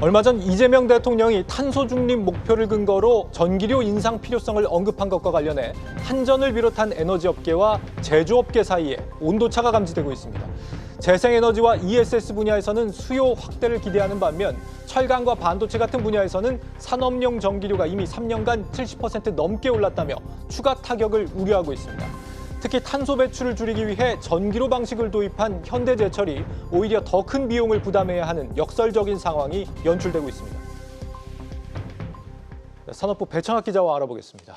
얼마 전 이재명 대통령이 탄소 중립 목표를 근거로 전기료 인상 필요성을 언급한 것과 관련해 한전을 비롯한 에너지업계와 제조업계 사이에 온도차가 감지되고 있습니다. 재생에너지와 ESS 분야에서는 수요 확대를 기대하는 반면 철강과 반도체 같은 분야에서는 산업용 전기료가 이미 3년간 70% 넘게 올랐다며 추가 타격을 우려하고 있습니다. 특히 탄소 배출을 줄이기 위해 전기료 방식을 도입한 현대제철이 오히려 더 큰 비용을 부담해야 하는 역설적인 상황이 연출되고 있습니다. 산업부 배창학 기자와 알아보겠습니다.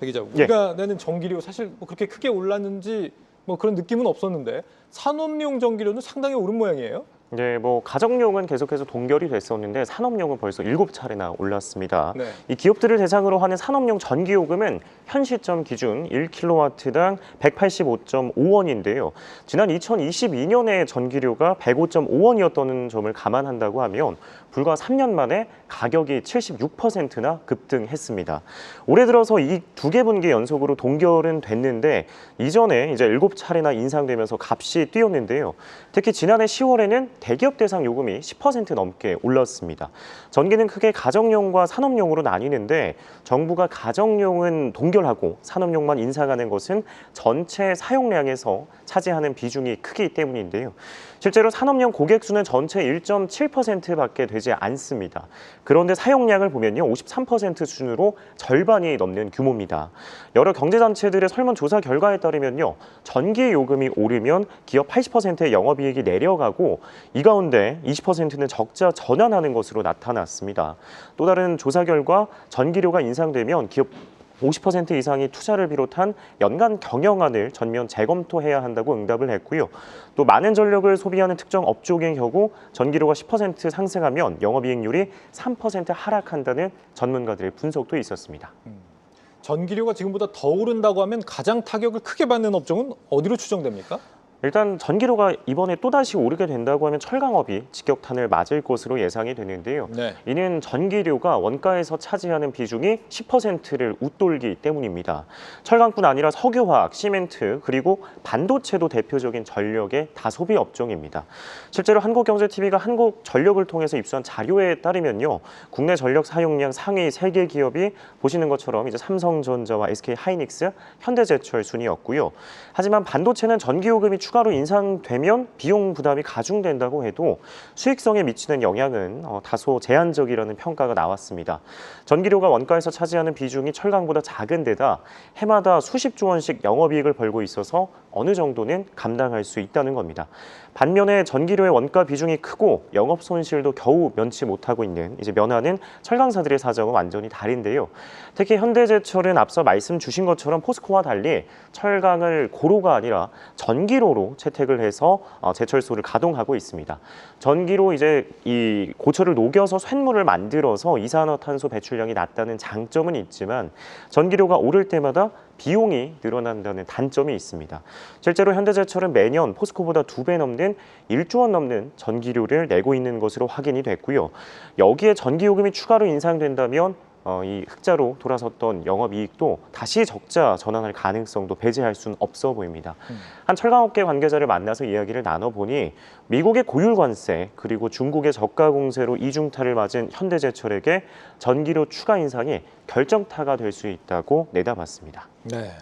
배 기자, 우리가 내는 전기료 사실 뭐 그렇게 크게 올랐는지 뭐 그런 느낌은 없었는데 산업용 전기료는 상당히 오른 모양이에요? 네, 가정용은 계속해서 동결이 됐었는데 산업용은 벌써 7차례나 올랐습니다. 네. 이 기업들을 대상으로 하는 산업용 전기요금은 현 시점 기준 1kW당 185.5원인데요. 지난 2022년에 전기료가 105.5원이었던 점을 감안한다고 하면 불과 3년 만에 가격이 76%나 급등했습니다. 올해 들어서 이 두 개 분기 연속으로 동결은 됐는데 이전에 이제 7차례나 인상되면서 값이 뛰었는데요. 특히 지난해 10월에는 대기업 대상 요금이 10% 넘게 올랐습니다. 전기는 크게 가정용과 산업용으로 나뉘는데 정부가 가정용은 동결하고 산업용만 인상하는 것은 전체 사용량에서 차지하는 비중이 크기 때문인데요. 실제로 산업용 고객 수는 전체 1.7%밖에 되지 않습니다. 그런데 사용량을 보면요, 53% 수준으로 절반이 넘는 규모입니다. 여러 경제단체들의 설문조사 결과에 따르면요, 전기 요금이 오르면 기업 80%의 영업이익이 내려가고 이 가운데 20%는 적자 전환하는 것으로 나타났습니다. 또 다른 조사 결과 전기료가 인상되면 기업 50% 이상이 투자를 비롯한 연간 경영안을 전면 재검토해야 한다고 응답을 했고요. 또 많은 전력을 소비하는 특정 업종의 경우 전기료가 10% 상승하면 영업이익률이 3% 하락한다는 전문가들의 분석도 있었습니다. 전기료가 지금보다 더 오른다고 하면 가장 타격을 크게 받는 업종은 어디로 추정됩니까? 일단 전기료가 이번에 또다시 오르게 된다고 하면 철강업이 직격탄을 맞을 것으로 예상이 되는데요. 네. 이는 전기료가 원가에서 차지하는 비중이 10%를 웃돌기 때문입니다. 철강뿐 아니라 석유화학, 시멘트, 그리고 반도체도 대표적인 전력의 다소비 업종입니다. 실제로 한국경제TV가 한국전력을 통해서 입수한 자료에 따르면요, 국내 전력 사용량 상위 3개 기업이 보시는 것처럼 이제 삼성전자와 SK하이닉스, 현대제철 순이었고요. 하지만 반도체는 전기요금이 추가로 인상되면 비용 부담이 가중된다고 해도 수익성에 미치는 영향은 다소 제한적이라는 평가가 나왔습니다. 전기료가 원가에서 차지하는 비중이 철강보다 작은 데다 해마다 수십조 원씩 영업이익을 벌고 있어서 어느 정도는 감당할 수 있다는 겁니다. 반면에 전기료의 원가 비중이 크고 영업 손실도 겨우 면치 못하고 있는 이제 면하는 철강사들의 사정은 완전히 다른데요. 특히 현대제철은 앞서 말씀 주신 것처럼 포스코와 달리 철강을 고로가 아니라 전기로로 채택을 해서 제철소를 가동하고 있습니다. 전기로 이제 이 고철을 녹여서 쇳물을 만들어서 이산화탄소 배출량이 낮다는 장점은 있지만 전기료가 오를 때마다 비용이 늘어난다는 단점이 있습니다. 실제로 현대제철은 매년 포스코보다 2배 넘는 1조 원 넘는 전기료를 내고 있는 것으로 확인이 됐고요. 여기에 전기요금이 추가로 인상된다면 이 흑자로 돌아섰던 영업이익도 다시 적자 전환할 가능성도 배제할 수는 없어 보입니다. 한 철강업계 관계자를 만나서 이야기를 나눠보니 미국의 고율관세 그리고 중국의 저가 공세로 이중타를 맞은 현대제철에게 전기료 추가 인상이 결정타가 될 수 있다고 내다봤습니다. 네.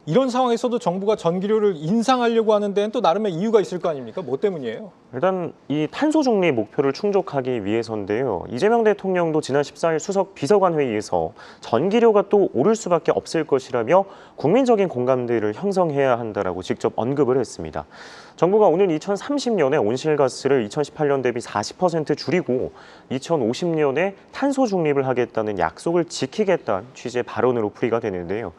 이런 상황에서도 정부가 전기료를 인상하려고 하는 데는 또 나름의 이유가 있을 거 아닙니까? 뭐 때문이에요? 일단 이 탄소 중립 목표를 충족하기 위해서인데요. 이재명 대통령도 지난 14일 수석 비서관 회의에서 전기료가 또 오를 수밖에 없을 것이라며 국민적인 공감대를 형성해야 한다라고 직접 언급을 했습니다. 정부가 오는 2030년에 온실가스를 2018년 대비 40% 줄이고 2050년에 탄소 중립을 하겠다는 약속을 지키겠다는 취지의 발언으로 풀이가 되는데요.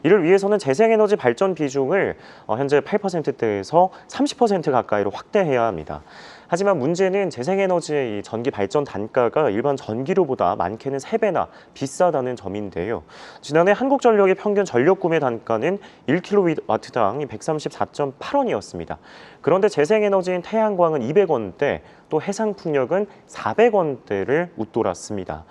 이를 위해서는 재생에너지 발전 비중을 현재 8%대에서 30% 가까이로 확대해야 합니다. 하지만 문제는 재생에너지의 이 전기 발전 단가가 일반 전기료보다 많게는 3배나 비싸다는 점인데요. 지난해 한국전력의 평균 전력 구매 단가는 1kW당 134.8원이었습니다. 그런데 재생에너지인 태양광은 200원대, 또 또 해상풍력은 400원대를 웃돌았습니다.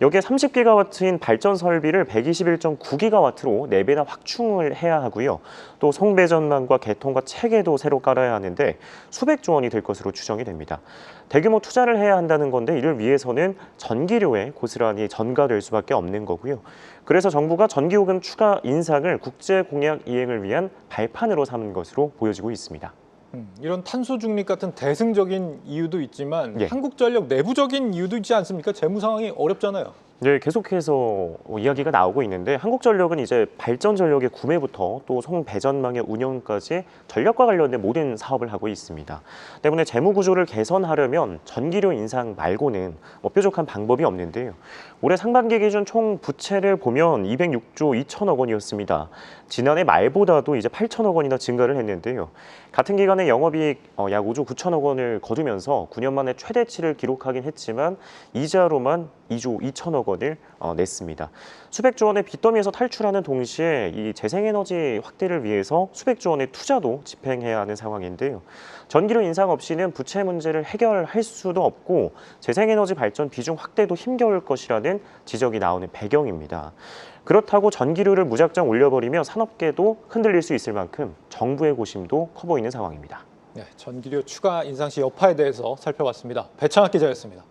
여기에 30기가와트인 발전 설비를 121.9기가와트로 4배나 확충을 해야 하고요. 또 송배전망과 개통과 체계도 새로 깔아야 하는데 수백조 원이 될 것으로 추정이 됩니다. 대규모 투자를 해야 한다는 건데 이를 위해서는 전기료에 고스란히 전가될 수밖에 없는 거고요. 그래서 정부가 전기요금 추가 인상을 국제 공약 이행을 위한 발판으로 삼은 것으로 보여지고 있습니다. 이런 탄소 중립 같은 대승적인 이유도 있지만 예. 한국전력 내부적인 이유도 있지 않습니까? 재무 상황이 어렵잖아요. 네, 계속해서 이야기가 나오고 있는데 한국전력은 이제 발전 전력의 구매부터 또 송배전망의 운영까지 전력과 관련된 모든 사업을 하고 있습니다. 때문에 재무 구조를 개선하려면 전기료 인상 말고는 뾰족한 방법이 없는데요. 올해 상반기 기준 총 부채를 보면 206조 2천억 원이었습니다. 지난해 말보다도 이제 8천억 원이나 증가를 했는데요. 같은 기간에 영업이익 약 5조 9천억 원을 거두면서 9년 만에 최대치를 기록하긴 했지만 이자로만 2조 2천억 원을 냈습니다. 수백조 원의 빚더미에서 탈출하는 동시에 이 재생에너지 확대를 위해서 수백조 원의 투자도 집행해야 하는 상황인데요. 전기료 인상 없이는 부채 문제를 해결할 수도 없고 재생에너지 발전 비중 확대도 힘겨울 것이라는 지적이 나오는 배경입니다. 그렇다고 전기료를 무작정 올려버리며 산업계도 흔들릴 수 있을 만큼 정부의 고심도 커 보이는 상황입니다. 네, 전기료 추가 인상 시 여파에 대해서 살펴봤습니다. 배창학 기자였습니다.